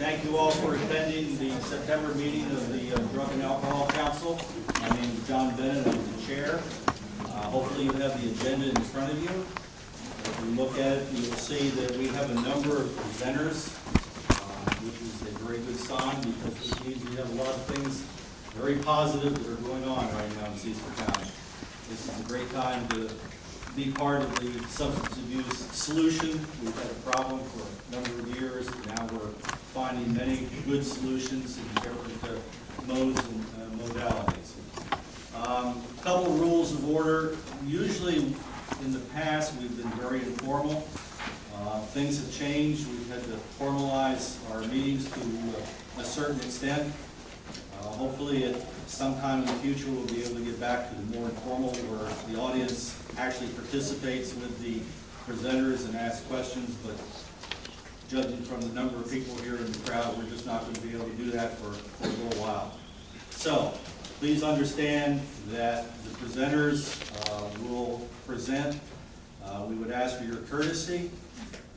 Thank you all for attending the September meeting of the Drug and Alcohol Council. My name is John Bennett, I'm the chair. Hopefully you have the agenda in front of you. If you look at it, you will see that we have a number of presenters, which is a very good sign because it means we have a lot of things very positive that are going on right now in Cecil County. This is a great time to be part of the substance abuse solution. We've had a problem for a number of years. Now we're finding many good solutions in different modes and modalities. A couple rules of order. Usually in the past we've been very informal. Things have changed. We've had to formalize our meetings to a certain extent. Hopefully at some time in the future we'll be able to get back to the more informal where the audience actually participates with the presenters and asks questions, but judging from the number of people here in the crowd, we're just not going to be able to do that for a little while. So please understand that the presenters will present. We would ask for your courtesy.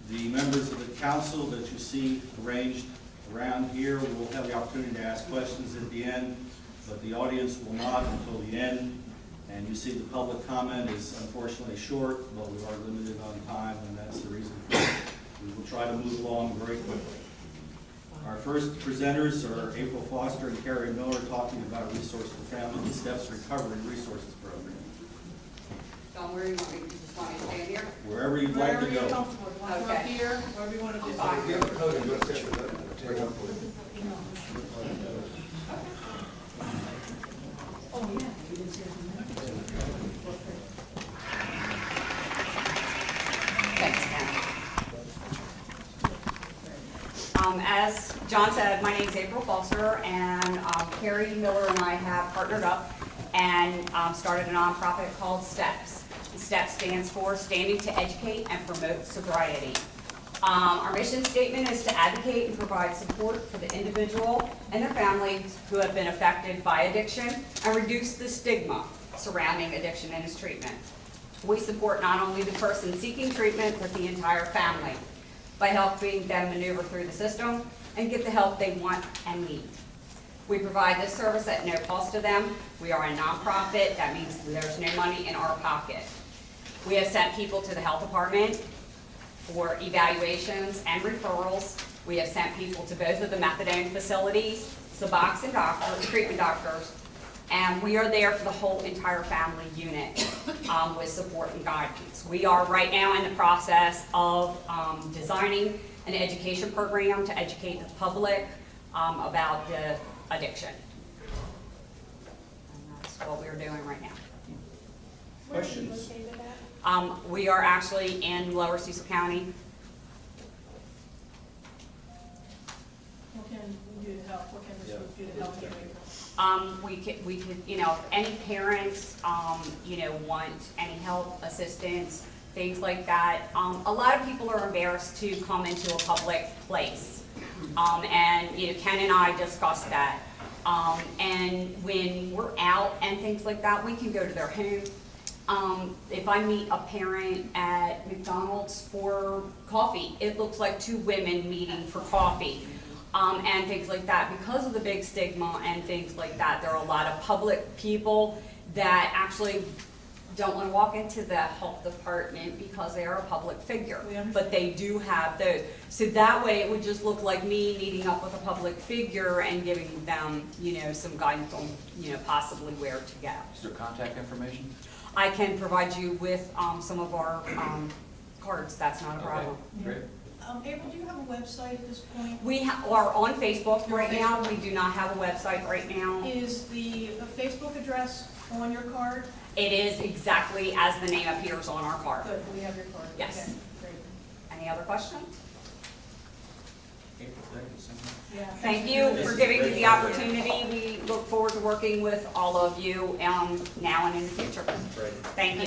The members of the council that you see arranged around here will have the opportunity to ask questions at the end, but the audience will not until the end. And you see the public comment is unfortunately short, but we are limited on time, and that's the reason for it. We will try to move along very quickly. Our first presenters are April Foster and Carrie Miller talking about Resource for Family and Steps Recovery Resources Program. John, where you want me? You just want me to stand here? Wherever you'd like to Wherever you're go. comfortable. You want to go up Okay. here, wherever you want to do. Fine. You have a podium, you want to sit with it? Oh, yeah. You didn't see it. Thanks, Ken. As John said, my name is April Foster, and Carrie Miller and I have partnered up and started a nonprofit called STEPS. STEPS stands for Standing to Educate and Promote Sobriety. Our mission statement is to advocate and provide support for the individual and their families who have been affected by addiction and reduce the stigma surrounding addiction and its treatment. We support not only the person seeking treatment, but the entire family by helping them maneuver through the system and get the help they want and need. We provide this service at no cost to them. We are a nonprofit. That means there's no money in our pocket. We have sent people to the health department for evaluations and referrals. We have sent people to both of the methadone facilities, Suboxone doctors, treatment doctors, and we are there for the whole entire family unit with support and guidance. We are right now in the process of designing an education program to educate the public about the addiction. And that's what we're doing right now. Questions? We are actually in Lower Cecil County. What can we do to help? What can this group do to help you? We could, you know, if any parents, you know, want any help, assistance, things like that. A lot of people are embarrassed to come into a public place. And, you know, Ken and I discussed that. And when we're out and things like that, we can go to their home. If I meet a parent at McDonald's for coffee, it looks like two women meeting for coffee. And things like that. Because of the big stigma and things like that, there are a lot of public people that actually don't want to walk into the health department because they are a public figure. But they do have those. So that way it would just look like me meeting up with a public figure and giving them, you know, some guidance on, you know, possibly where to go. Is there contact information? I can provide you with some of our cards. That's not a problem. Great. April, do you have a website at this point? We are on Facebook right now. We do not have a website right now. Is the Facebook address on your card? It is exactly as the name appears on our card. Good, we have your card. Yes. Okay, great. Any other questions? April, thank you so much. Yeah. Thank you for giving me the opportunity. We look forward to working with all of you now and in the future. Great. Thank you.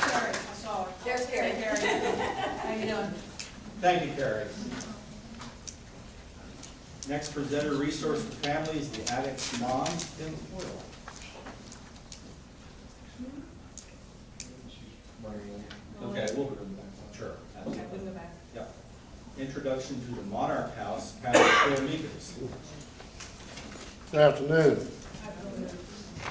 Sorry, I saw it. There's Carrie. Hey, Carrie. How you doing? Thank you, Carrie. Next presenter, Resource for Family, is the addict's mom, Kim Foyle. Okay, well, sure, absolutely. in the back. Yeah. Introduction to the Monarch House, Pastor Phil Meekins. Good afternoon.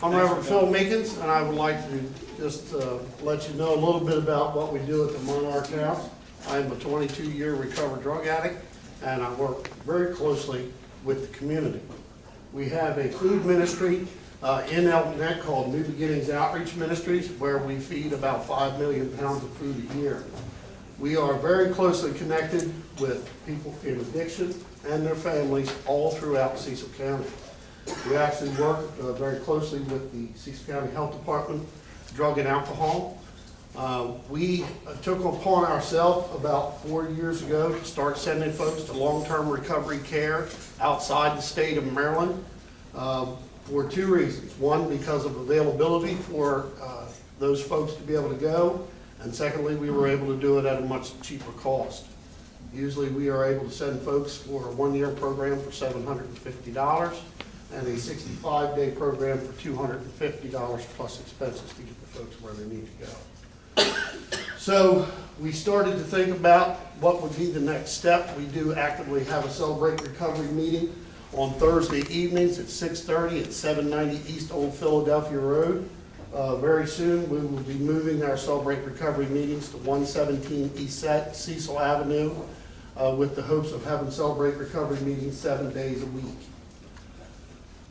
I'm Reverend Phil Meekins, and I would like to just let you know a little bit about what we do at the Monarch House. I am a 22-year recovered drug addict, and I work very closely with the community. We have a food ministry in Elton Neck called New Beginnings Outreach Ministries, where we feed about 5 million pounds of food a year. We are very closely connected with people in addiction and their families all throughout Cecil County. We actually work very closely with the Cecil County Health Department, drug and alcohol. We took upon ourselves about 4 years ago to start sending folks to long-term recovery care outside the state of Maryland for 2 reasons. One, because of availability for those folks to be able to go, and secondly, we were able to do it at a much cheaper cost. Usually we are able to send folks for a 1-year program for $750 and a 65-day program for $250 plus expenses to get the folks where they need to go. So we started to think about what would be the next step. We do actively have a Celebrate Recovery meeting on Thursday evenings at 6:30 at 790 East Old Philadelphia Road. Very soon we will be moving our Celebrate Recovery meetings to 117 East Cecil Avenue with the hopes of having Celebrate Recovery meetings 7 days a week.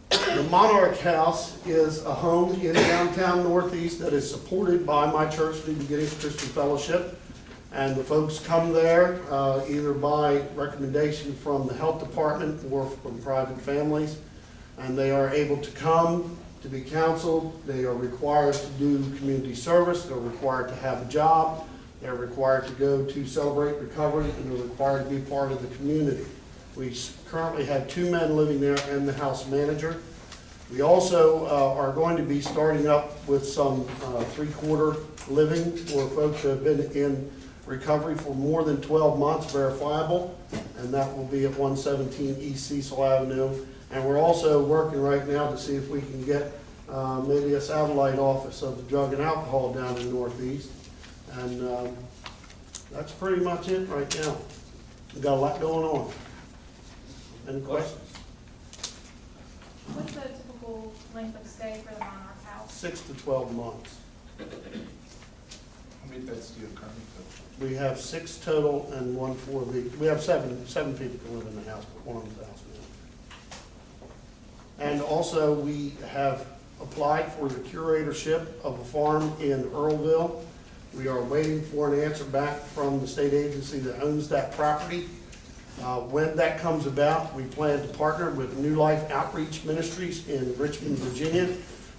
The Monarch House is a home in downtown Northeast that is supported by my church, New Beginnings Christian Fellowship. And the folks come there either by recommendation from the health department or from private families. And they are able to come to be counseled. They are required to do community service. They're required to have a job. They're required to go to Celebrate Recovery, and they're required to be part of the community. We currently have 2 men living there and the house manager. We also are going to be starting up with some 3-quarter living for folks who have been in recovery for more than 12 months, verifiable, and that will be at 117 East Cecil Avenue. And we're also working right now to see if we can get maybe a satellite office of the drug and alcohol down in the Northeast. And that's pretty much it right now. We've got a lot going on. Any questions? What's the typical length of stay for the Monarch House? 6 to 12 months. How many beds do you currently fill? We have 6 total and 1 for the, we have seven people who live in the house, but 1 of them's house now. And also, we have applied for the curatorship of a farm in Earlville. We are waiting for an answer back from the state agency that owns that property. When that comes about, we plan to partner with New Life Outreach Ministries in Richmond, Virginia,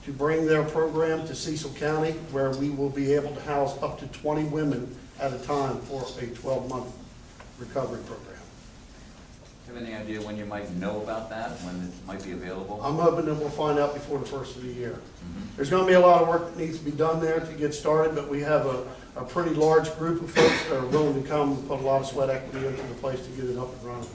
to bring their program to Cecil County, where we will be able to house up to 20 women at a time for a 12-month recovery program. Do you have any idea when you might know about that, when it might be available? I'm hoping that we'll find out before the first of the year. There's going to be a lot of work that needs to be done there to get started, but we have a pretty large group of folks that are willing to come and put a lot of sweat equity into the place to get it up and running.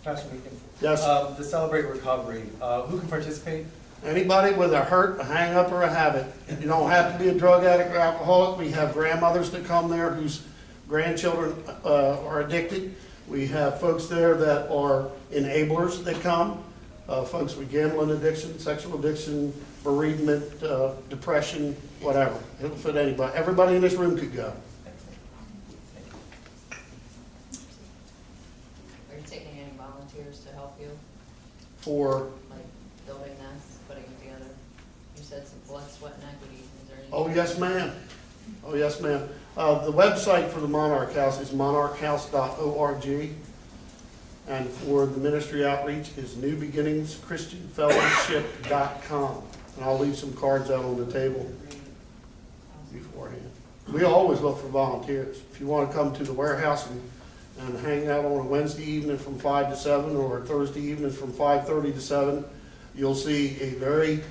Pastor Meekin. Yes, The Celebrate Recovery, who can participate? anybody with a hurt, a hang-up, or a habit. You don't have to be a drug addict or alcoholic. We have grandmothers that come there whose grandchildren are addicted. We have folks there that are enablers that come, folks with gambling addiction, sexual addiction, bereavement, depression, whatever. It'll fit anybody. Everybody in this room could go. Are you taking any volunteers to help you, For, like building this, putting it together? You said some blood, sweat, and equity. Is there any? oh, yes, ma'am. Oh, yes, ma'am. The website for the Monarch House is monarchhouse.org. And for the ministry outreach is newbeginningschristianfellowship.com. And I'll leave some cards out on the table beforehand. We always look for volunteers. If you want to come to the warehouse and hang out on a Wednesday evening from 5 to 7 or Thursday evenings from 5:30 to 7, you'll see a very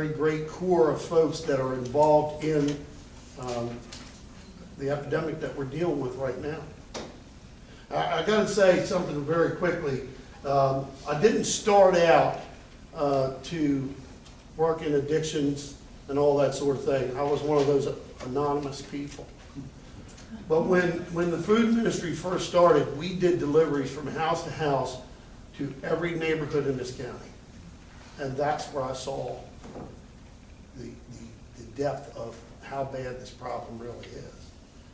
great core of folks that are involved in the epidemic that we're dealing with right now. I got to say something very quickly. I didn't start out to work in addictions and all that sort of thing. I was one of those anonymous people. But when the food ministry first started, we did deliveries from house to house to every neighborhood in this county. And that's where I saw the depth of how bad this problem really is.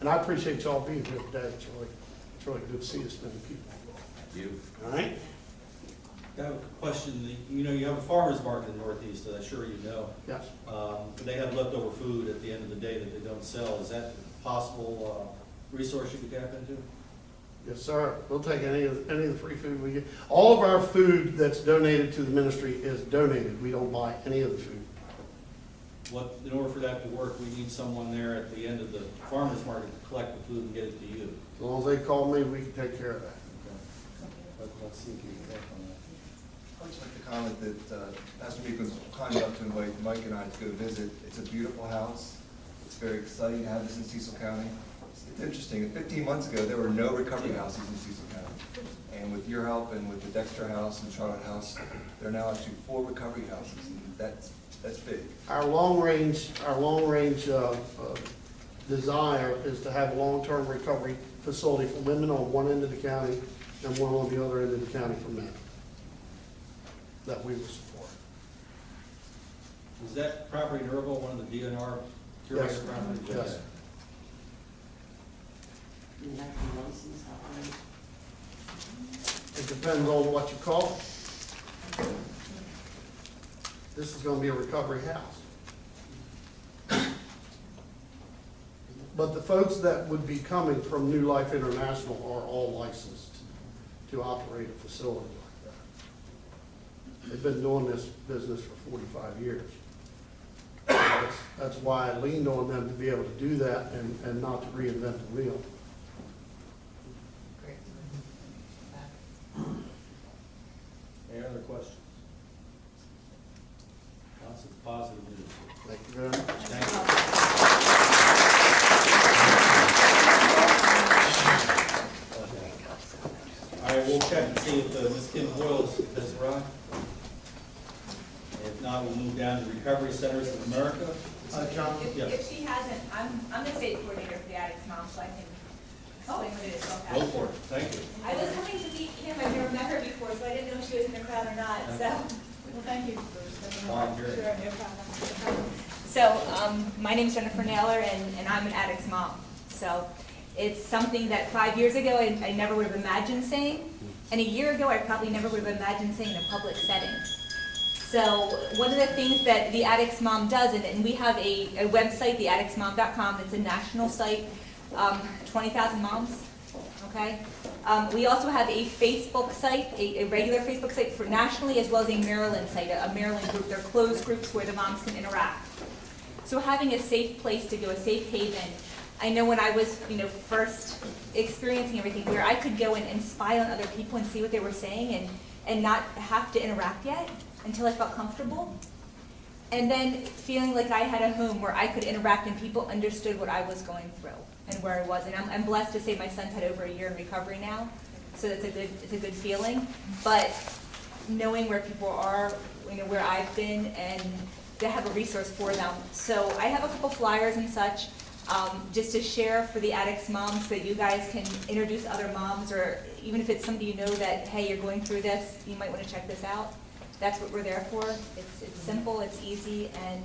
And I appreciate y'all being here today. It's really good to see this many people. You, All right? I have a question. You know, you have a farmer's market in the Northeast, that I'm sure you know. Yes. They have leftover food at the end of the day that they don't sell. Is that a possible resource you could tap into? Yes, sir. We'll take any of the free food we get. All of our food that's donated to the ministry is donated. We don't buy any of the food. In order for that to work, we need someone there at the end of the farmer's market to collect the food and get it to you. As long as they call me, we can take care of that. Let's see if you can work on that. I'd just like to comment that Pastor Meek was kind enough to invite Mike and I to go visit. It's a beautiful house. It's very exciting to have this in Cecil County. It's interesting, 15 months ago, there were no recovery houses in Cecil County. And with your help and with the Dexter House and Charlotte House, there are now actually 4 recovery houses. And that's big. Our long range desire is to have a long-term recovery facility for women on one end of the county and one on the other end of the county for men that we will support. Is that property in Irville one of the DNR curator Yes. properties? Yes. It depends on what you call it. This is gonna be a recovery house. But the folks that would be coming from New Life International are all licensed to operate a facility like that. They've been doing this business for 45 years. That's why I leaned on them to be able to do that and not to reinvent the wheel. Great. Any other questions? Lots of positive news. Thank you very much. Thank you. All right, we'll check and see if Ms. Kim Boyle has arrived. If not, we'll move down to Recovery Centers of America. John? Yes. If she hasn't, I'm the state coordinator for the Addicts Mom, so I can explain what it is. Go for it, thank you. I was coming to meet Kim, I've never met her before, so I didn't know if she was in the crowd or not, so. Well, thank you for stepping Fine, up. great. Sure, no problem. So, my name is Jennifer Naylor, and I'm an Addicts Mom. So, it's something that 5 years ago I never would have imagined saying, and a year ago I probably never would have imagined saying in a public setting. So one of the things that the Addicts Mom does, and we have a website, theaddictsmom.com, it's a national site, 20,000 moms, okay? We also have a Facebook site, a regular Facebook site for nationally, as well as a Maryland site, a Maryland group. They're closed groups where the moms can interact. So having a safe place to go, a safe haven. I know when I was, first experiencing everything, where I could go and spy on other people and see what they were saying and not have to interact yet until I felt comfortable. And then feeling like I had a home where I could interact and people understood what I was going through and where I was. And I'm blessed to say my son's had over a year in recovery now, so it's a good feeling. But knowing where people are, where I've been, and to have a resource for them. So I have a couple flyers and such, just to share for the Addicts Moms, so that you guys can introduce other moms, or even if it's somebody you know that, hey, you're going through this, you might want to check this out. That's what we're there for. It's simple, it's easy, and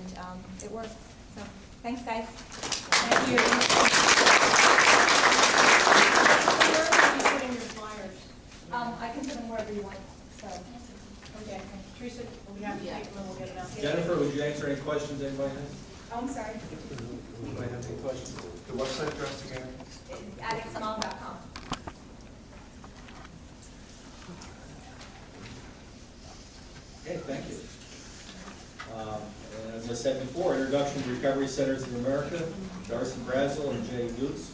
it works. So, thanks, guys. Thank you. Where are you putting your flyers? I can put them wherever you want. So, Okay, Teresa, we have to take them and we'll get it out. Jennifer, would you answer any questions anybody has? oh, I'm sorry. Anybody have any questions? The website address again? Addictsmom.com. Okay, thank you. And as I said before, introduction to Recovery Centers of America, Darcy Brazel and Jay Goots.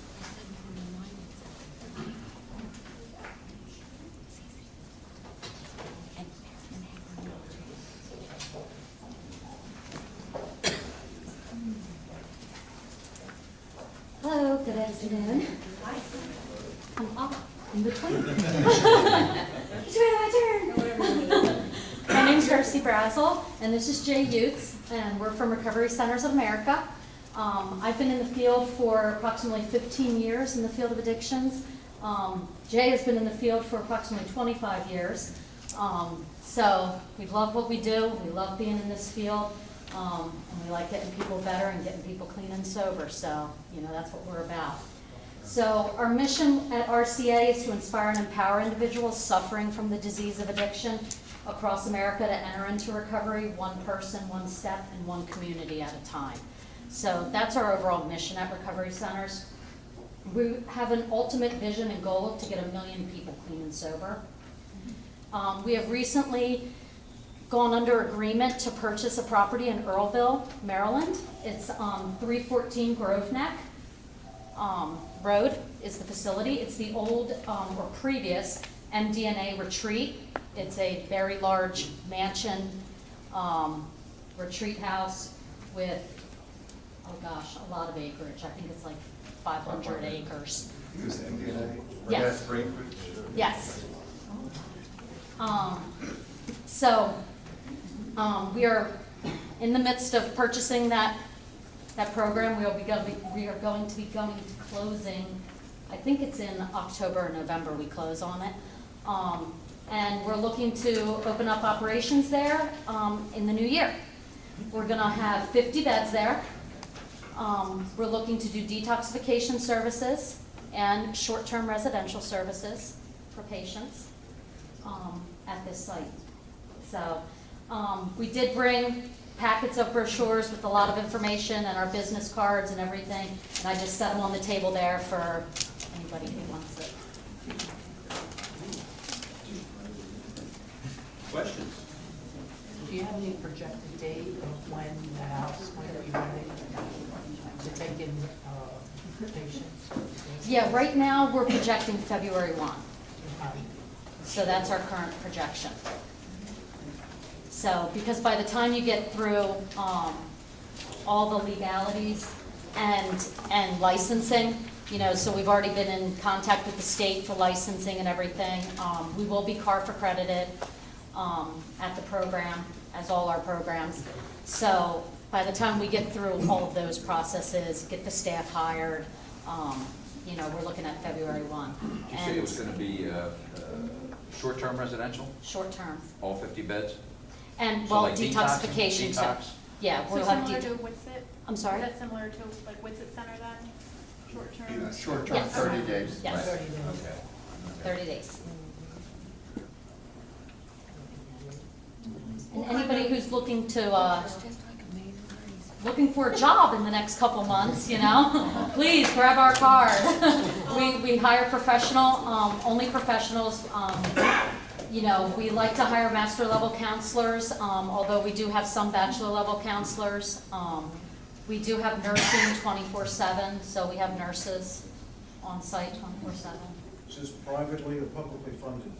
Hello, good afternoon. I'm off in between. It's my turn. My name's Darcy Brazel, and this is Jay Utes, and we're from Recovery Centers of America. I've been in the field for approximately 15 years in the field of addictions. Jay has been in the field for approximately 25 years. So we love what we do, we love being in this field, and we like getting people better and getting people clean and sober. So, that's what we're about. So our mission at RCA is to inspire and empower individuals suffering from the disease of addiction across America to enter into recovery, one person, one step, and one community at a time. So that's our overall mission at Recovery Centers. We have an ultimate vision and goal to get 1 million people clean and sober. We have recently gone under agreement to purchase a property in Earlville, Maryland. It's 314 Grove Neck Road is the facility. It's the old or previous MDNA retreat. It's a very large mansion retreat house with, oh gosh, a lot of acreage. I think it's like 500 acres. It was MDNA? Yes. Breakfast? Yes. We are in the midst of purchasing that program. We are going to be going to closing, I think it's in October or November we close on it. And we're looking to open up operations there in the new year. We're gonna have 50 beds there. We're looking to do detoxification services and short-term residential services for patients at this site. So we did bring packets of brochures with a lot of information and our business cards and everything, and I just set them on the table there for anybody who wants it. Questions? Do you have any projected date of when the house might be ready to take in patients? Yeah, right now we're projecting February 1. So that's our current projection. So, because by the time you get through all the legalities and licensing, so we've already been in contact with the state for licensing and everything. We will be CARF accredited at the program, as all our programs. So by the time we get through all of those processes, get the staff hired, we're looking at February 1. Did you say it was going to be short-term residential? Short-term. All 50 beds? And, So well, like detoxification too. detox? Yeah, So we'll have similar to Witsit? I'm sorry? Is that similar to like Witsit Center then? Short-term? Short-term, Yes. 30 days. Yes, Right. Okay. 30 days. And anybody who's looking for a job in the next couple months, please grab our card. We hire only professionals. We like to hire master level counselors, although we do have some bachelor level counselors. We do have nursing 24/7, so we have nurses on site 24/7. Is this privately or publicly funded?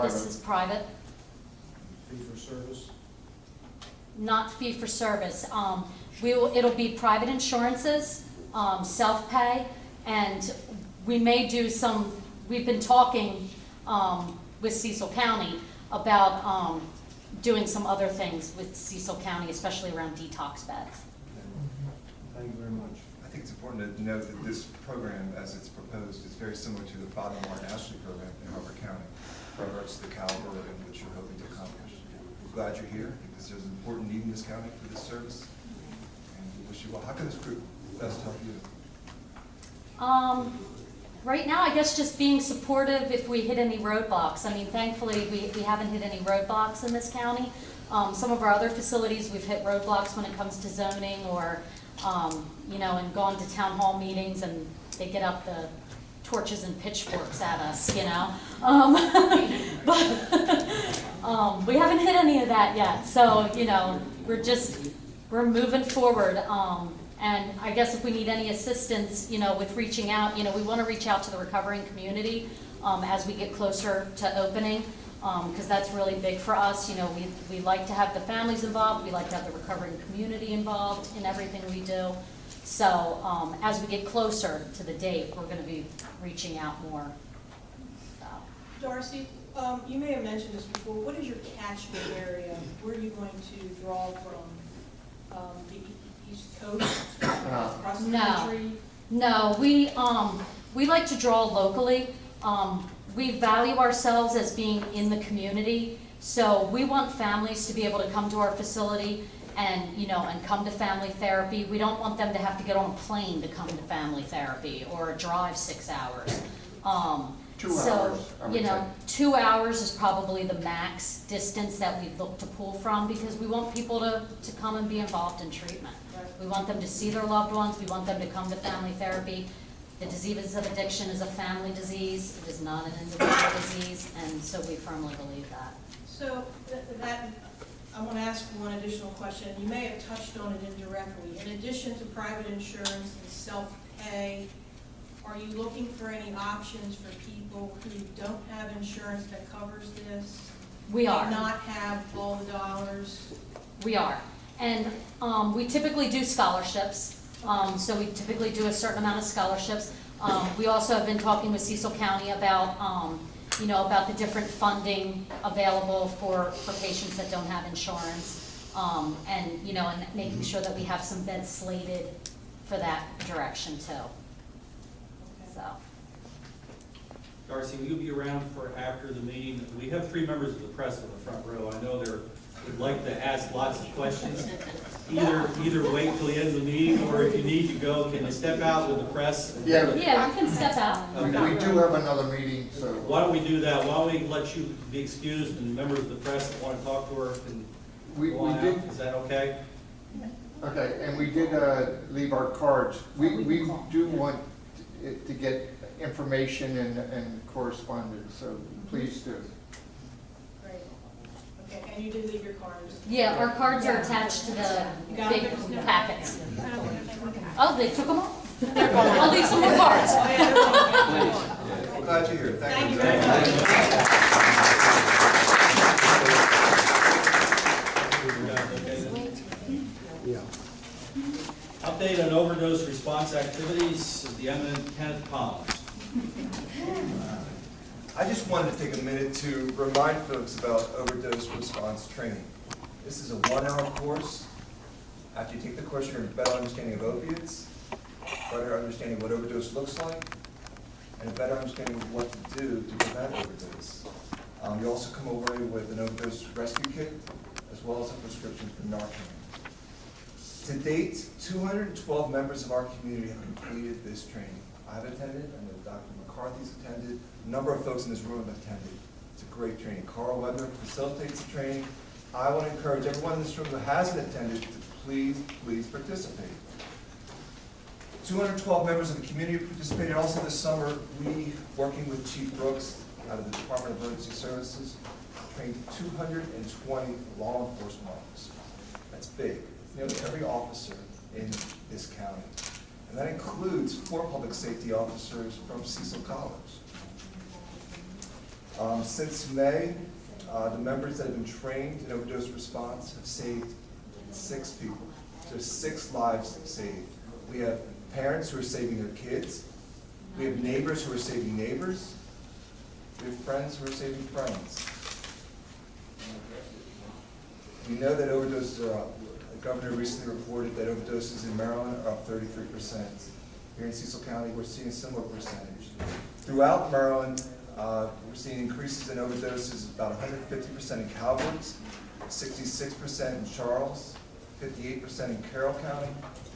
This is private. Fee for service? Not fee for service. It'll be private insurances, self-pay, and we may do we've been talking with Cecil County about doing some other things with Cecil County, especially around detox beds. Thank you very much. I think it's important to note that this program, as it's proposed, is very similar to the Father Martin Ashley program in Harper County, in regards to the caliber in which you're hoping to accomplish. We're glad you're here because there's an important need in this county for this service, and we wish you well. How can this group best help you? Right now, I guess just being supportive if we hit any roadblocks. I mean, thankfully, we haven't hit any roadblocks in this county. Some of our other facilities, we've hit roadblocks when it comes to zoning or, and gone to town hall meetings and they get up the torches and pitchforks at us, But we haven't hit any of that yet. So, we're moving forward. And I guess if we need any assistance, with reaching out, we want to reach out to the recovering community as we get closer to opening, because that's really big for us. We like to have the families involved. We like to have the recovering community involved in everything we do. So as we get closer to the date, we're going to be reaching out more. So. Darcy, you may have mentioned this before. What is your catchment area? Where are you going to draw from? East Coast, across the No. country? No, we like to draw locally. We value ourselves as being in the community, so we want families to be able to come to our facility and, and come to family therapy. We don't want them to have to get on a plane to come to family therapy or drive 6 hours. 2 So, hours, I would say. 2 hours is probably the max distance that we look to pull from, because we want people to come and be involved in treatment. We want them to see their loved ones, we want them to come to family therapy. The disease of addiction is a family disease, it is not an individual disease, and so we firmly believe that. So that, I want to ask one additional question. You may have touched on it indirectly. In addition to private insurance and self-pay, are you looking for any options for people who don't have insurance that covers this? We are. May not have all the dollars? We are. And we typically do scholarships. So we typically do a certain amount of scholarships. We also have been talking with Cecil County about, about the different funding available for patients that don't have insurance. And making sure that we have some beds slated for that direction too. So. Darcy, will you be around for after the meeting? We have 3 members of the press in the front row. I know they would like to ask lots of questions. Either wait till the end of the meeting, or if you need to go, can you step out with the press? Yeah. Yeah, we can step out. We do have another meeting, so. Why don't we do that? Why don't we let you be excused, and members of the press that want to talk to her can We go on did, out? Is that okay? okay, and we did leave our cards. We do want it to get information and correspondence, so please do. Great. Okay, and you did leave your cards? Yeah, our cards are attached to the big packets. Oh, they took them all? I'll leave some more cards. Well, glad you're here. Thank you very much. Update on overdose response activities of the eminent Kenneth Collins. I just wanted to take a minute to remind folks about overdose response training. This is a 1-hour course. After you take the course, you're going to have a better understanding of opiates, better understanding what overdose looks like, and a better understanding of what to do to prevent overdose. You also come away with an overdose rescue kit, as well as a prescription for Narcan. To date, 212 members of our community have completed this training. I've attended, I know Dr. McCarthy's attended, a number of folks in this room have attended. It's a great training. Carl Weber facilitates the training. I want to encourage everyone in this room who hasn't attended to please participate. 212 members of the community participated. Also this summer, we, working with Chief Brooks out of the Department of Emergency Services, trained 220 law enforcement officers. That's big. It's nearly every officer in this county. And that includes 4 public safety officers from Cecil College. Since May, the members that have been trained in overdose response have saved 6 people. So 6 lives saved. We have parents who are saving their kids. We have neighbors who are saving neighbors. We have friends who are saving friends. We know that overdoses are up. The governor recently reported that overdoses in Maryland are up 33%. Here in Cecil County, we're seeing a similar percentage. Throughout Maryland, we're seeing increases in overdoses, about 150% in Calvert's, 66% in Charles, 58% in Carroll County.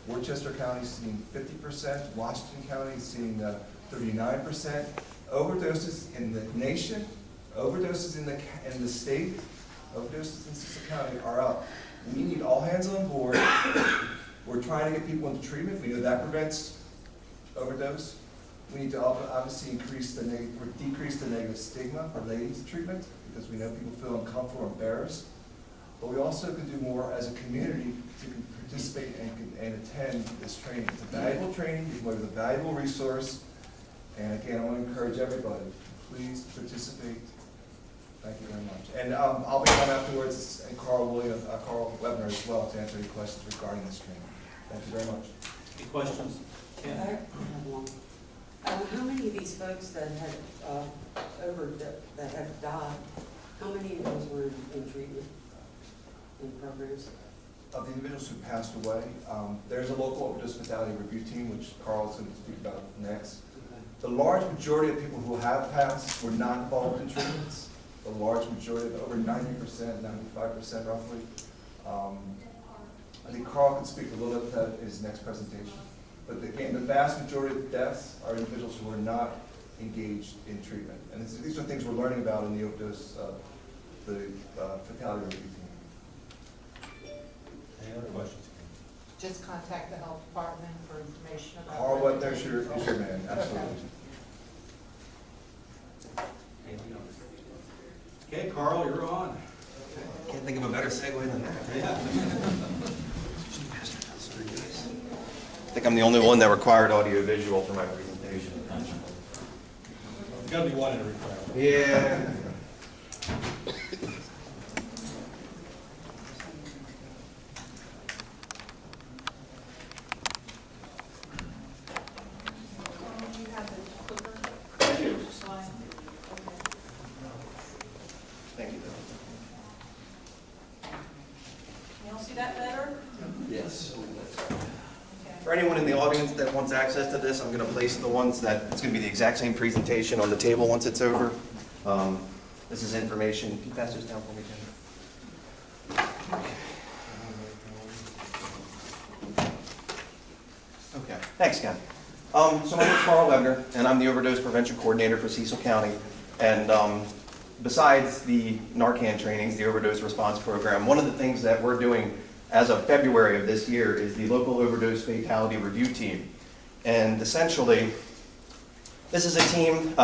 Worcester County is seeing 50%. Washington County is seeing 39%. Overdoses in the nation, overdoses in the state, overdoses in Cecil County are up. We need all hands on board. We're trying to get people into treatment. We know that prevents overdose. We need to obviously decrease the negative stigma relating to treatment, because we know people feel uncomfortable or embarrassed. But we also can do more as a community to participate and attend this training. It's a valuable training, it's a valuable resource. And again, I want to encourage everybody, please participate. Thank you very much. And I'll be on afterwards, and Carl Webner as well, to answer any questions regarding this training. Thank you very much. Any questions? I have one. How many of these folks that have died, how many of those were in treatment, in programs? of the individuals who passed away. There's a local overdose fatality review team, which Carl is going to speak about next. The large majority of people who have passed were not involved in treatments. The large majority, over 90%, 95% roughly. I think Carl can speak a little bit to that in his next presentation. But again, the vast majority of deaths are individuals who are not engaged in treatment. And these are things we're learning about in the overdose, fatality review team. Any other questions? Just contact the health department for information about. Carl Webner's your man, absolutely. Anything else? Okay, Carl, you're on. Can't think of a better segue than that. Yeah. I think I'm the only one that required audio visual for my presentation. There's gotta be one in a requirement. Yeah. You have the clicker slide. Thank you. You all see that better? Yes. Okay. For anyone in the audience that wants access to this, I'm going to place the ones that, it's going to be the exact same presentation on the table once it's over. This is information. Can you pass this down for me, Ken? Okay, thanks, Ken. So my name is Carl Webner, and I'm the Overdose Prevention Coordinator for Cecil County. And besides the Narcan trainings, the Overdose Response Program, one of the things that we're doing as of February of this year is the local overdose fatality review team. And essentially, this is a team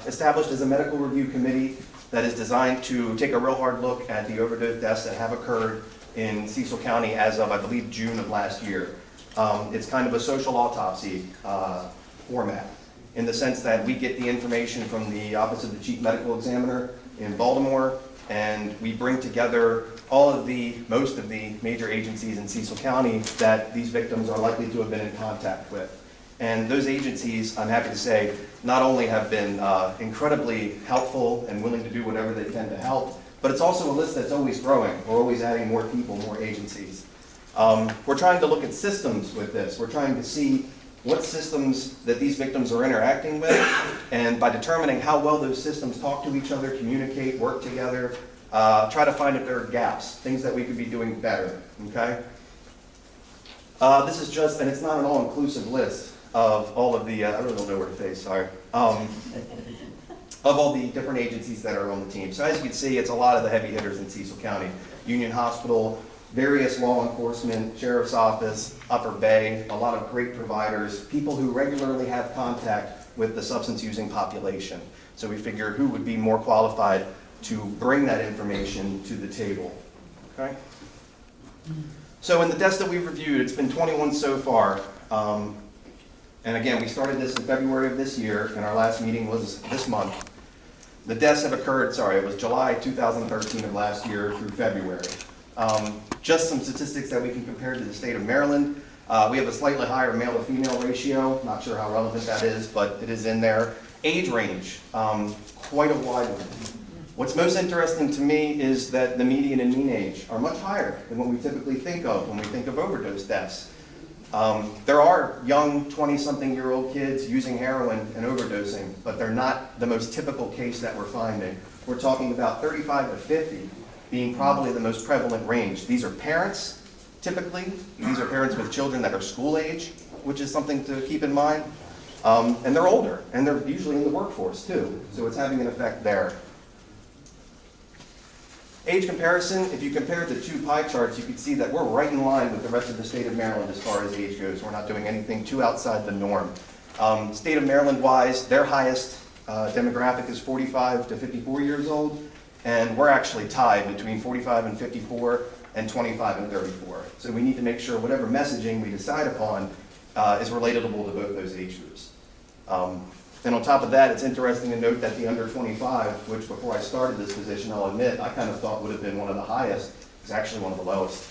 established as a medical review committee that is designed to take a real hard look at the overdose deaths that have occurred in Cecil County as of, I believe, June of last year. It's kind of a social autopsy format, in the sense that we get the information from the Office of the Chief Medical Examiner in Baltimore, and we bring together most of the major agencies in Cecil County that these victims are likely to have been in contact with. And those agencies, I'm happy to say, not only have been incredibly helpful and willing to do whatever they can to help, but it's also a list that's always growing. We're always adding more people, more agencies. We're trying to look at systems with this. We're trying to see what systems that these victims are interacting with, and by determining how well those systems talk to each other, communicate, work together, try to find if there are gaps, things that we could be doing better, okay? This is just, and it's not an all-inclusive list of all of the, I really don't know where to face, sorry, of all the different agencies that are on the team. So as you can see, it's a lot of the heavy hitters in Cecil County. Union Hospital, various law enforcement, Sheriff's Office, Upper Bay, a lot of great providers, people who regularly have contact with the substance-using population. So we figured who would be more qualified to bring that information to the table, okay? So in the deaths that we've reviewed, it's been 21 so far. And again, we started this in February of this year, and our last meeting was this month. The deaths have occurred, it was July 2013 of last year through February. Just some statistics that we can compare to the state of Maryland. We have a slightly higher male to female ratio. Not sure how relevant that is, but it is in there. Age range, quite a wide one. What's most interesting to me is that the median and mean age are much higher than what we typically think of when we think of overdose deaths. There are young 20-something-year-old kids using heroin and overdosing, but they're not the most typical case that we're finding. We're talking about 35 to 50 being probably the most prevalent range. These are parents, typically. These are parents with children that are school age, which is something to keep in mind. And they're older, and they're usually in the workforce too, so it's having an effect there. Age comparison, if you compare the two pie charts, you can see that we're right in line with the rest of the state of Maryland as far as age goes. We're not doing anything too outside the norm. State of Maryland-wise, their highest demographic is 45 to 54 years old, and we're actually tied between 45 and 54 and 25 and 34. So we need to make sure whatever messaging we decide upon is relatable to both those age groups. And on top of that, it's interesting to note that the under 25, which before I started this position, I'll admit, I kind of thought would have been one of the highest, is actually one of the lowest.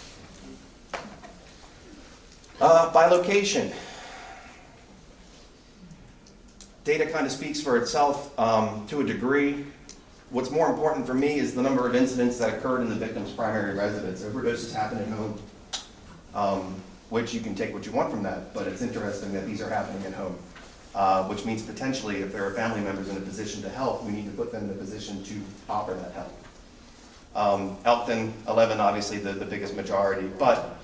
By location, data kind of speaks for itself to a degree. What's more important for me is the number of incidents that occurred in the victim's primary residence. Overdoses happen at home. which you can take what you want from that, but it's interesting that these are happening at home, which means potentially if there are family members in a position to help, we need to put them in a position to offer that help. Elkton, 11, obviously the biggest majority, but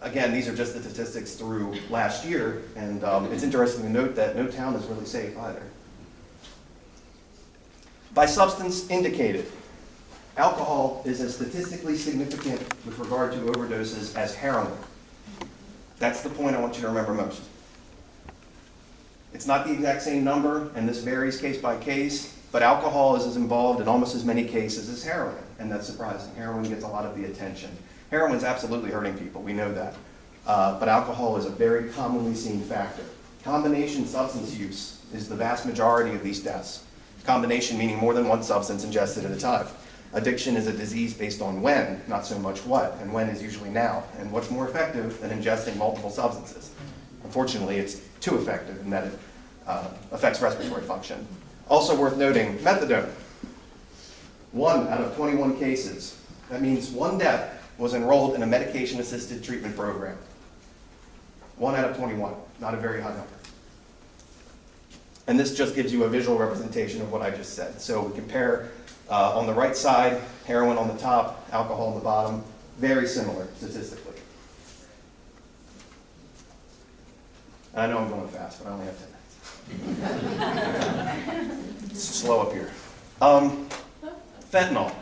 again, these are just the statistics through last year, and it's interesting to note that no town is really safe either. By substance indicated, alcohol is as statistically significant with regard to overdoses as heroin. That's the point I want you to remember most. It's not the exact same number, and this varies case by case, but alcohol is as involved in almost as many cases as heroin, and that's surprising. Heroin gets a lot of the attention. Heroin is absolutely hurting people, we know that. But alcohol is a very commonly seen factor. Combination substance use is the vast majority of these deaths. Combination meaning more than one substance ingested at a time. Addiction is a disease based on when, not so much what, and when is usually now, and what's more effective than ingesting multiple substances. Unfortunately, it's too effective in that it affects respiratory function. Also worth noting, methadone. 1 out of 21 cases. That means 1 death was enrolled in a medication-assisted treatment program. 1 out of 21, not a very high number. And this just gives you a visual representation of what I just said. So we compare on the right side, heroin on the top, alcohol on the bottom, very similar statistically. And I know I'm going fast, but I only have 10 minutes. It's slow up here. Fentanyl.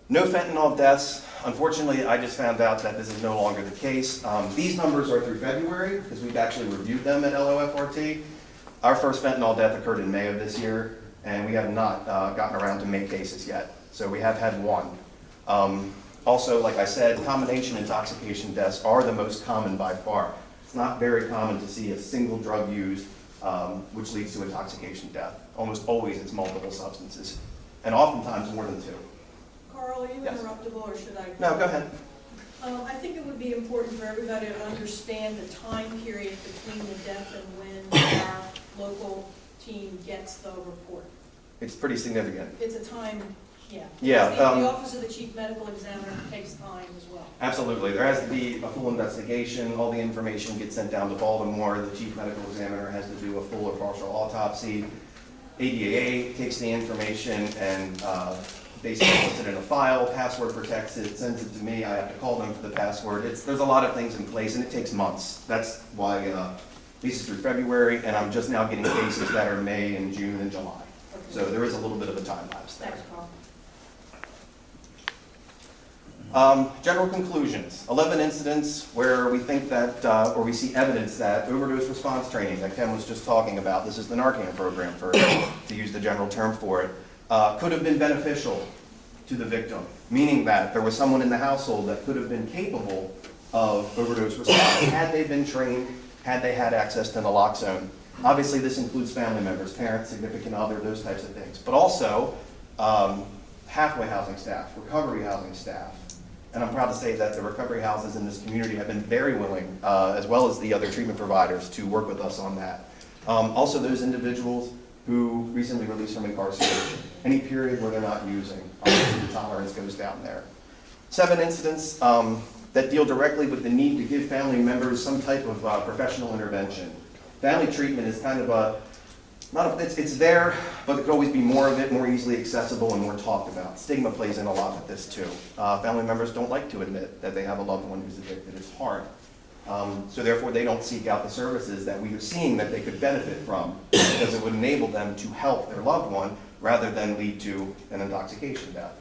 No fentanyl deaths. Unfortunately, I just found out that this is no longer the case. These numbers are through February, because we've actually reviewed them at LOFRT. Our first fentanyl death occurred in May of this year, and we have not gotten around to make cases yet. So we have had 1. Also, like I said, combination intoxication deaths are the most common by far. It's not very common to see a single drug used, which leads to intoxication death. Almost always it's multiple substances, and oftentimes more than 2. Carl, are you Yes. interruptible, or should I? No, go ahead. I think it would be important for everybody to understand the time period between the death and when our local team gets the report. It's pretty significant. It's a time, yeah. Yeah, The Office of the Chief Medical Examiner takes time as well. Absolutely. There has to be a full investigation. All the information gets sent down to Baltimore. The chief medical examiner has to do a full or partial autopsy. ADAA takes the information and basically puts it in a file, password protects it, sends it to me. I have to call them for the password. There's a lot of things in place, and it takes months. That's why this is through February, and I'm just now getting cases that are May and June and July. So there is a little bit of a time lapse there. Thanks, Carl. General conclusions. 11 incidents where we think that, or we see evidence that overdose response training that Ken was just talking about, this is the Narcan program to use the general term for it, could have been beneficial to the victim, meaning that there was someone in the household that could have been capable of overdose response had they been trained, had they had access to naloxone. Obviously, this includes family members, parents, significant other, those types of things, but also halfway housing staff, recovery housing staff. And I'm proud to say that the recovery houses in this community have been very willing, as well as the other treatment providers, to work with us on that. Also, those individuals who recently released from incarceration, any period where they're not using, obviously the tolerance goes down there. 7 incidents that deal directly with the need to give family members some type of professional intervention. Family treatment is kind of it's there, but there could always be more of it, more easily accessible and more talked about. Stigma plays in a lot with this too. Family members don't like to admit that they have a loved one who's addicted. It's hard. So therefore they don't seek out the services that we are seeing that they could benefit from, because it would enable them to help their loved one rather than lead to an intoxication death.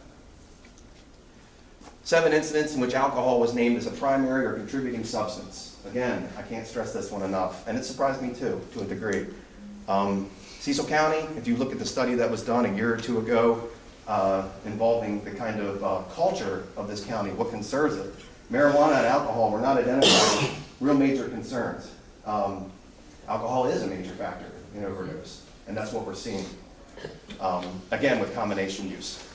7 incidents in which alcohol was named as a primary or contributing substance. Again, I can't stress this one enough, and it surprised me too, to a degree. Cecil County, if you look at the study that was done a year or 2 ago involving the kind of culture of this county, what concerns it, marijuana and alcohol were not identified as real major concerns. Alcohol is a major factor in overdose, and that's what we're seeing, again, with combination use.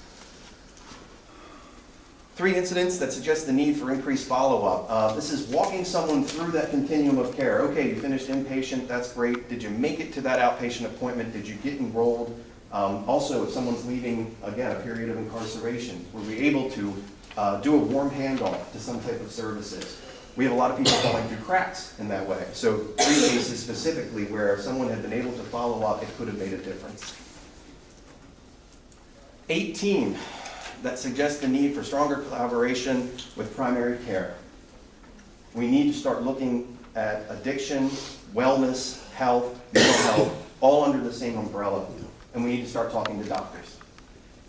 3 incidents that suggest the need for increased follow-up. This is walking someone through that continuum of care. Okay, you finished inpatient, that's great. Did you make it to that outpatient appointment? Did you get enrolled? Also, if someone's leaving, again, a period of incarceration, were we able to do a warm handoff to some type of services. We have a lot of people falling through cracks in that way. So 3 cases specifically where if someone had been able to follow up, it could have made a difference. 18, that suggests the need for stronger collaboration with primary care. We need to start looking at addiction, wellness, health, mental health, all under the same umbrella. And we need to start talking to doctors.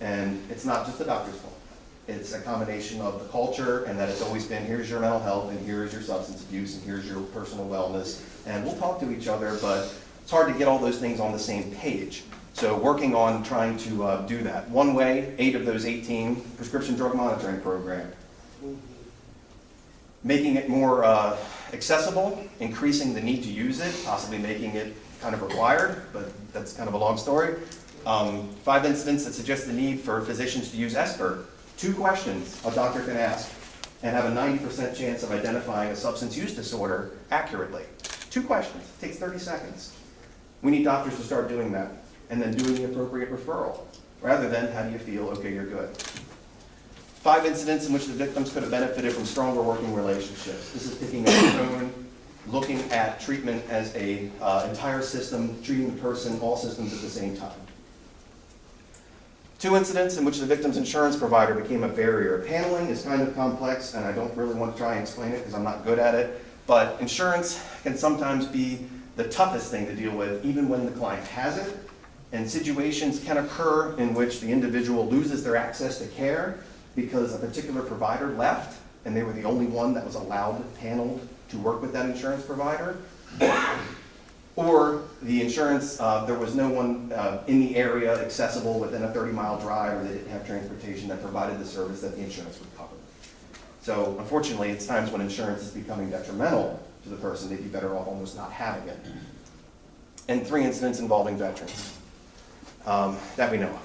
And it's not just the doctor's fault. It's a combination of the culture and that it's always been, here's your mental health and here's your substance abuse and here's your personal wellness. And we'll talk to each other, but it's hard to get all those things on the same page. So working on trying to do that. One way, 8 of those 18, prescription drug monitoring program. Making it more accessible, increasing the need to use it, possibly making it kind of required, but that's kind of a long story. 5 incidents that suggest the need for physicians to use expert. 2 questions a doctor can ask and have a 90% chance of identifying a substance use disorder accurately. 2 questions, it takes 30 seconds. We need doctors to start doing that and then doing the appropriate referral, rather than how do you feel, okay, you're good. 5 incidents in which the victims could have benefited from stronger working relationships. This is picking up the phone, looking at treatment as a entire system, treating the person, all systems at the same time. 2 incidents in which the victim's insurance provider became a barrier. Paneling is kind of complex, and I don't really want to try and explain it because I'm not good at it, but insurance can sometimes be the toughest thing to deal with, even when the client has it, and situations can occur in which the individual loses their access to care because a particular provider left, and they were the only one that was allowed, paneled, to work with that insurance provider. Or the insurance, there was no one in the area accessible within a 30-mile drive, or they didn't have transportation that provided the service that the insurance would cover. So unfortunately, it's times when insurance is becoming detrimental to the person, they'd be better off almost not having it. And 3 incidents involving veterans that we know of.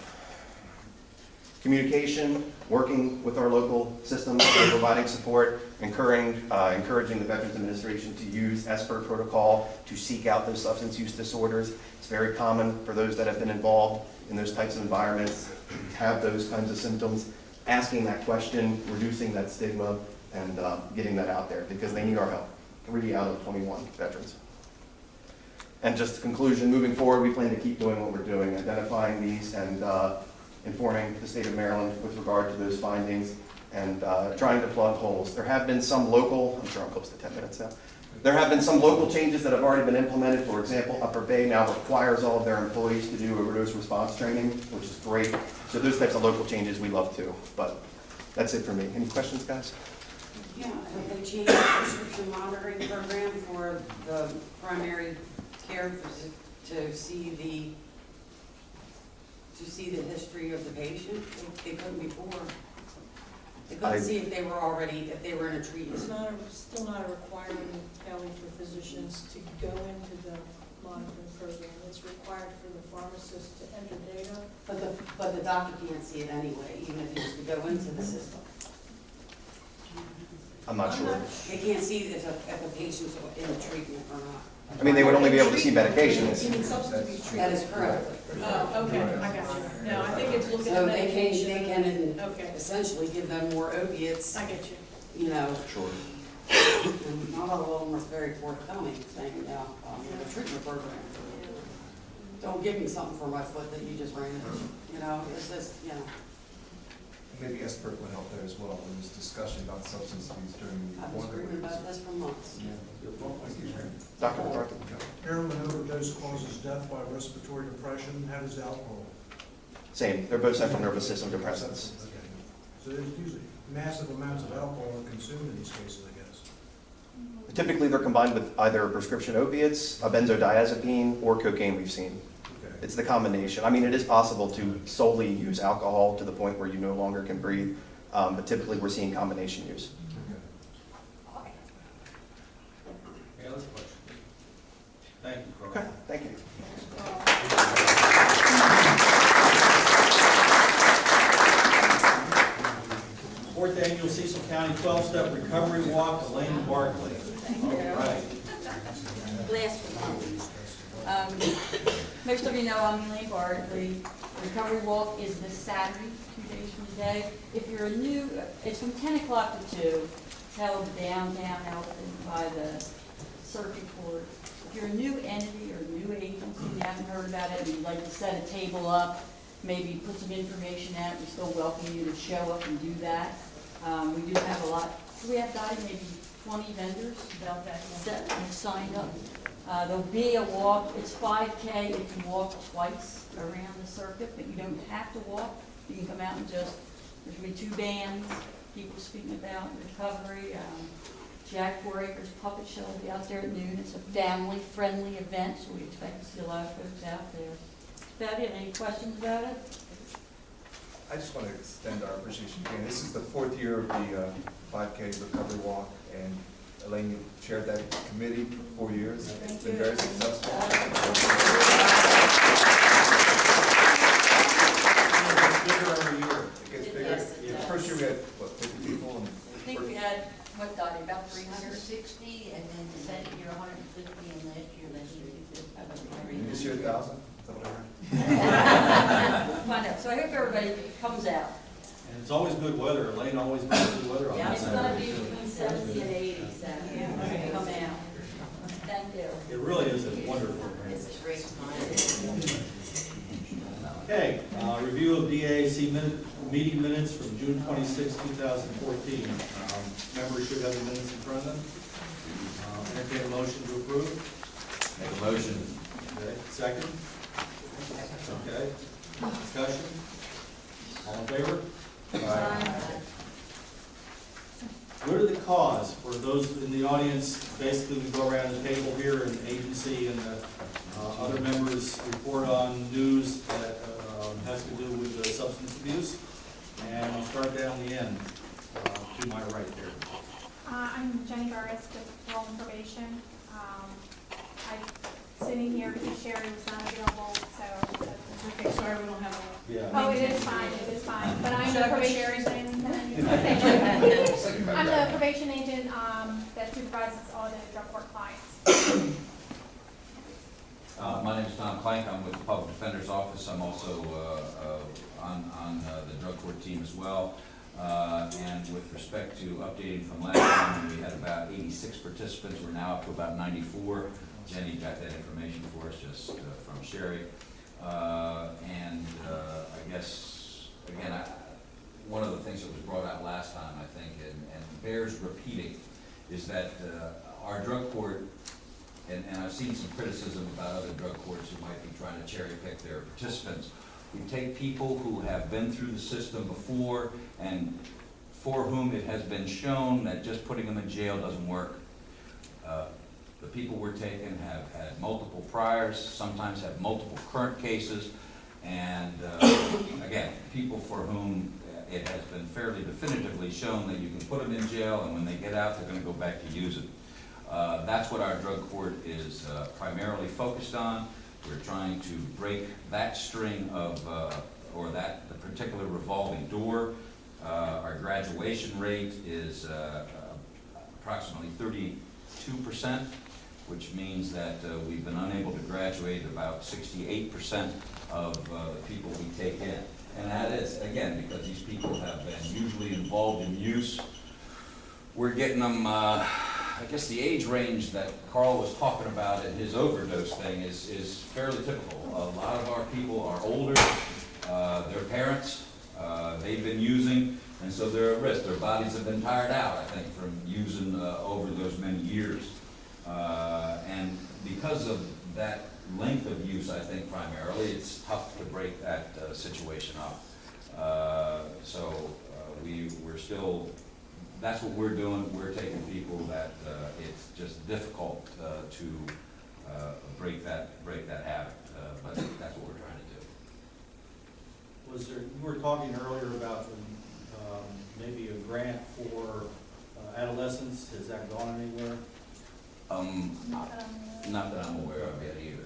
Communication, working with our local systems, providing support, encouraging the Veterans Administration to use ESPER protocol to seek out those substance use disorders. It's very common for those that have been involved in those types of environments, have those kinds of symptoms, asking that question, reducing that stigma, and getting that out there because they need our help. 3 out of 21 veterans. And just conclusion, moving forward, we plan to keep doing what we're doing, identifying these and informing the state of Maryland with regard to those findings and trying to plug holes. There have been some local, I'm sure I'm close to 10 minutes now. There have been some local changes that have already been implemented. For example, Upper Bay now requires all of their employees to do overdose response training, which is great. So those types of local changes we love too, but that's it for me. Any questions, guys? Yeah, have they changed the prescription monitoring program for the primary care to see the history of the patient? They couldn't before. They couldn't see if they were in a treatment. It's still not a requirement, Kelly, for physicians to go into the monitoring program. It's required for the pharmacist to enter data. But the doctor can't see it anyway, even if he was to go into the system. I'm not sure. They can't see if a patient's in treatment or not. I mean, they would only be able to see medications. You mean substance abuse treatment? That is correct. Oh, okay, I got you. No, I think it's looking So at they medication. can Okay, essentially give them more opiates, I get you. you know. Sure. And not all of them are very forthcoming, saying, you know, the treatment program. Don't give me something for my foot that you just ran into, you know, it's just, you know. Maybe ESPER would help there as well. There was discussion about substance abuse during the. I've been screaming about this for months. Dr. McCarthy. Heroin overdose causes death by respiratory depression. How does alcohol? Same. They're both central nervous system depressants. Okay. So there's usually massive amounts of alcohol are consumed in these cases, I guess. Typically, they're combined with either prescription opiates, a benzodiazepine, or cocaine we've seen. Okay. It's the combination. I mean, it is possible to solely use alcohol to the point where you no longer can breathe, but typically we're seeing combination use. Any other questions? Thank you, Carl. Okay, thank you. Fourth Annual Cecil County 12-Step Recovery Walk, Elaine Barkley. All right. Most of you know I'm Elaine Bard. The recovery walk is this Saturday, 2 days information today. If you're a new, it's from 10 o'clock to 2, held downtown Elton by the circuit court. If you're a new entity or a new agency and you haven't heard about it and you'd like to set a table up, maybe put some information out, we still welcome you to show up and do that. We do have a lot, we have maybe 20 vendors about that set and signed up. There'll be a walk, it's 5K, you can walk twice around the circuit, but you don't have to walk. You can come out and just, there's gonna be 2 bands, people speaking about recovery. Jack 4 Acres Puppet Show will be out there at noon. It's a family-friendly event, so we expect to see a lot of folks out there. Betty, any questions about it? I just want to extend our appreciation again. This is the 4th year of the 5K Recovery Walk, and Elaine, you chaired that committee for 4 years. It's been very successful. It gets bigger every year. It gets bigger. Yes, it does. First year we had, what, 50 people? And I think we had, what, Dottie, about 300? 160, and then the second year 150, and last year 250. this year 1,000? Is that what I heard? Find out. So I hope everybody comes out. And it's always good weather. Elaine always makes good weather on Yeah, this. it's gonna be between 70 and 80, so come out. Thank you. It really is a wonderful. It's a great time. Okay, review of DAAC meeting minutes from June 26, 2014. Members should have the minutes in front of them. Entertain a motion to approve. Make a motion. Okay, second? Okay, discussion? All in favor? Go to the cause. For those in the audience, basically we go around the table here and agency and the other members report on news that has to do with substance abuse. And I'll start down the end, to my right there. I'm Jenny Burris with Parole and Probation. I'm sitting here because Sherry was not available, so. Okay, sorry, we don't have Yeah. Oh, it is fine, but I'm Should the I put probation. Sherry's name in there? I'm the probation agent that supervises all the drug court clients. My name is Tom Clank. I'm with the Public Defender's Office. I'm also on the drug court team as well. And with respect to updating from last time, we had about 86 participants. We're now up to about 94. Jenny got that information for us just from Sherry. I guess, again, one of the things that was brought out last time, I think, and bears repeating, is that our drug court, and I've seen some criticism about other drug courts who might be trying to cherry pick their participants. We take people who have been through the system before and for whom it has been shown that just putting them in jail doesn't work. The people we're taking have had multiple priors, sometimes have multiple current cases, and again, people for whom it has been fairly definitively shown that you can put them in jail, and when they get out, they're going to go back to using. That's what our drug court is primarily focused on. We're trying to break that string of, or the particular revolving door. Our graduation rate is approximately 32%, which means that we've been unable to graduate about 68% of the people we take in. And that is, again, because these people have been usually involved in use. We're getting them, I guess the age range that Carl was talking about in his overdose thing is fairly typical. A lot of our people are older, their parents, they've been using, and so they're at risk. Their bodies have been tired out, I think, from using over those many years. And because of that length of use, I think primarily, it's tough to break that situation up. We're still, that's what we're doing. We're taking people that it's just difficult to break that habit, but that's what we're trying to do. Was there, you were talking earlier about maybe a grant for adolescents. Has that gone anywhere? Not that I'm aware of yet either.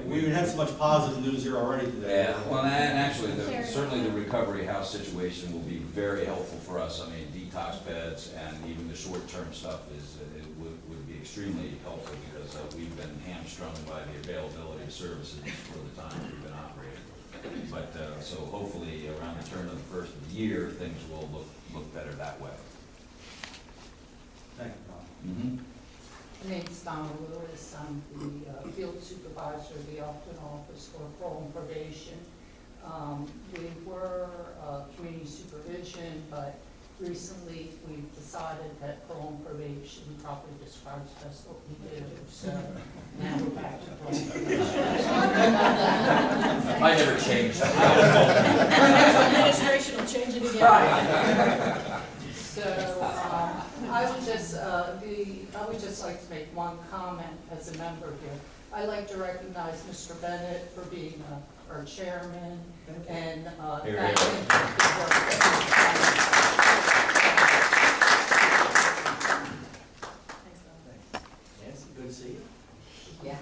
We had so much positive news here already today. Yeah, well, and actually, certainly the recovery house situation will be very helpful for us. I mean, detox beds and even the short-term stuff it would be extremely helpful because we've been hamstrung by the availability of services for the time we've been operating. But, so hopefully around the turn of the first of the year, things will look better that way. Thank you, Tom. Mm-hmm. My name's Donna Lewis. I'm the field supervisor of the Upton Office for Parole and Probation. We were community supervision, but recently we've decided that parole and probation properly describes best what we do. So now we're back to parole and probation. I never changed. Our next administration will change it again. So I would just like to make one comment as a member here. I'd like to recognize Mr. Bennett for being our chairman and thank him for his work that Nancy, good to see you. Yeah.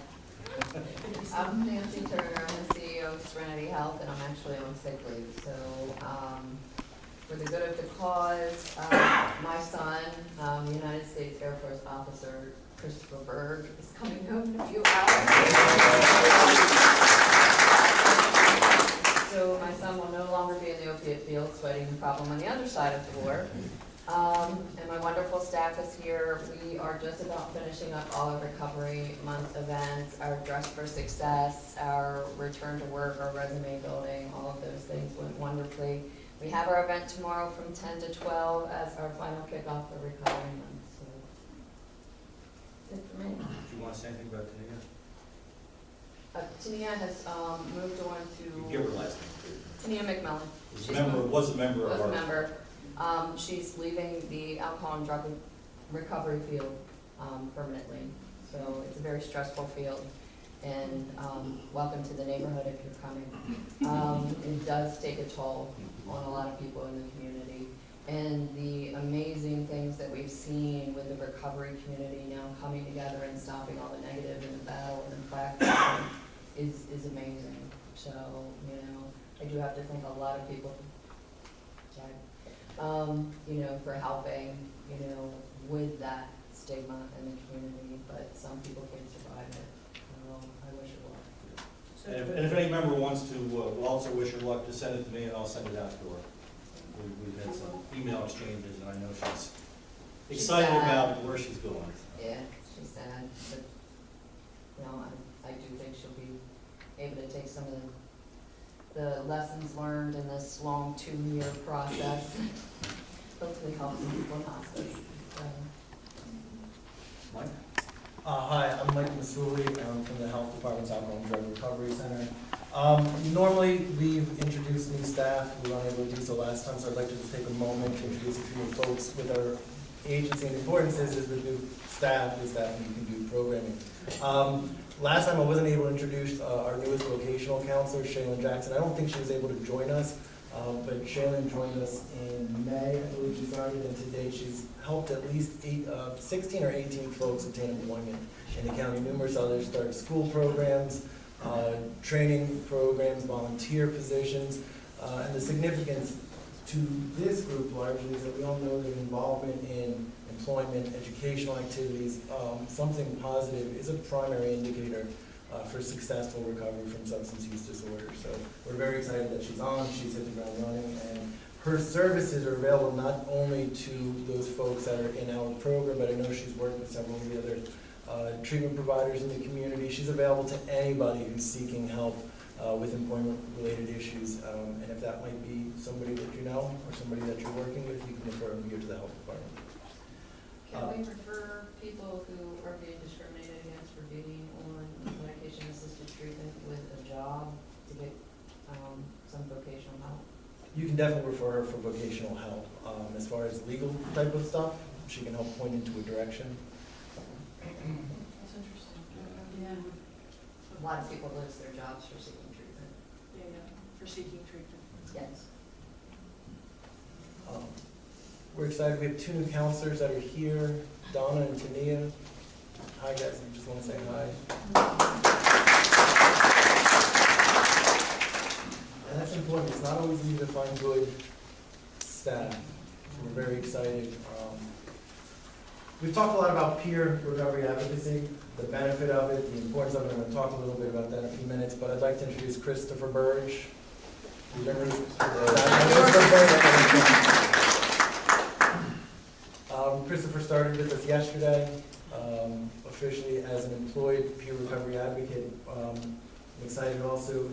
I'm Nancy Turner, I'm the CEO of Serenity Health, and I'm actually on sick leave. So, for the good of the cause, my son, United States Air Force officer Christopher Berg, is coming home in a few hours. So my son will no longer be in the opiate field, fighting the problem on the other side of the war. And my wonderful staff is here. We are just about finishing up all our Recovery Month events, our Dress for Success, our Return to Work, our resume building, all of those things went wonderfully. We have our event tomorrow from 10 to 12 as our final kickoff for Recovery Month. So that's it for me. Do you want to say anything about Tania? Tania has moved on You to give her last name. Tania McMillan. Was a member of Was our. a member. She's leaving the alcohol and drug recovery field permanently. So it's a very stressful field. And welcome to the neighborhood if you're coming. It does take a toll on a lot of people in the community. And the amazing things that we've seen with the recovery community now coming together and stopping all the negative and the battle and the practice is amazing. So, you know, I do have to thank a lot of people, you know, for helping, you know, with that stigma in the community, but some people can't survive it. I wish her luck. And if any member wants to, we'll also wish her luck, just send it to me and I'll send it out to her. We've had some email exchanges and I know she's excited about where she's going. Yeah, she's sad, but, you know, I do think she'll be able to take some of the lessons learned in this long 2-year process. Hopefully help some people in hospice. Mike? Hi, I'm Mike Masouli. I'm from the Health Department's Alcohol and Drug Recovery Center. Normally, we've introduced new staff. We weren't able to do so last time, so I'd like to just take a moment to introduce a few new folks with our agency. And the importance is with new staff, with staff who can do programming. Last time I wasn't able to introduce our newest vocational counselor, Shaylin Jackson. I don't think she was able to join us, but Shaylin joined us in May, I believe she started, and to date she's helped at least 16 or 18 folks obtain employment in the county. Numerous others started school programs, training programs, volunteer positions, and the significance to this group largely is that we all know that involvement in employment, educational activities, something positive is a primary indicator for successful recovery from substance use disorder. So we're very excited that she's on, she's hit the ground running, and her services are available not only to those folks that are in our program, but I know she's worked with several of the other treatment providers in the community. She's available to anybody who's seeking help with employment-related issues, and if that might be somebody that you know or somebody that you're working with, you can refer them here to the health department. Can we refer people who are being discriminated against for being on medication-assisted treatment with a job to get some vocational help? You can definitely refer her for vocational help. As far as legal type of stuff, she can help point into a direction. That's interesting. Yeah, A lot of people lose their jobs for seeking treatment. yeah, for seeking treatment. Yes. We're excited. We have 2 new counselors that are here, Donna and Tania. Hi guys, I just want to say hi. And that's important. It's not always easy to find good staff. So we're very excited. We've talked a lot about peer recovery advocacy, the benefit of it, the importance of it. I'm going to talk a little bit about that in a few minutes, but I'd like to introduce Christopher Burge. Christopher started with us yesterday, officially as an employed peer recovery advocate. I'm excited also,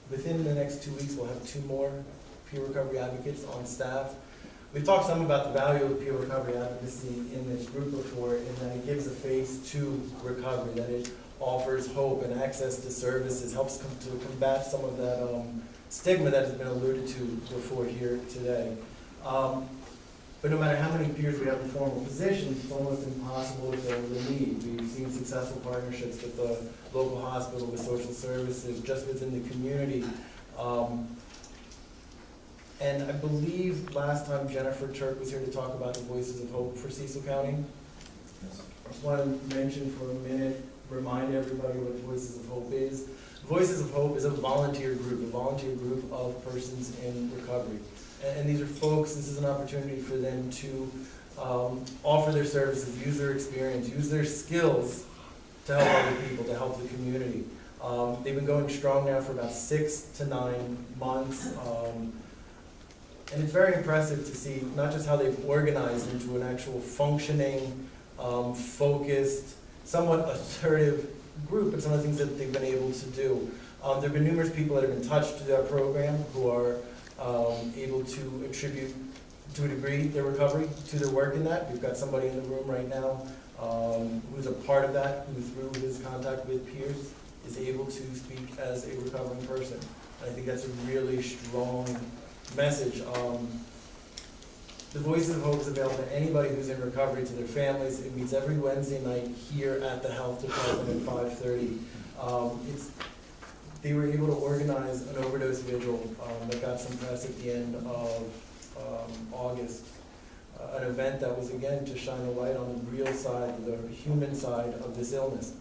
within the next 2 weeks, we'll have 2 more peer recovery advocates on staff. We've talked some about the value of peer recovery advocacy in this group before, in that it gives a face to recovery, that it offers hope and access to services, helps to combat some of that stigma that has been alluded to before here today. But no matter how many peers we have in formal positions, it's almost impossible to fill the need. We've seen successful partnerships with the local hospital, with social services, just within the community. And I believe last time Jennifer Turk was here to talk about the Voices of Hope for Cecil County. I just want to mention for a minute, remind everybody what Voices of Hope is. Voices of Hope is a volunteer group of persons in recovery. And these are folks, this is an opportunity for them to offer their services, use their experience, use their skills to help other people, to help the community. They've been going strong now for about 6 to 9 months. And it's very impressive to see not just how they've organized into an actual functioning, focused, somewhat assertive group, but some of the things that they've been able to do. There have been numerous people that have been touched to that program who are able to attribute, to a degree, their recovery to their work in that. We've got somebody in the room right now who's a part of that, who through his contact with peers is able to speak as a recovering person. And I think that's a really strong message. The Voices of Hope is available to anybody who's in recovery, to their families. It meets every Wednesday night here at the Health Department at 5:30. They were able to organize an overdose vigil that got some press at the end of August. An event that was, again, to shine a light on the real side, the human side of this illness.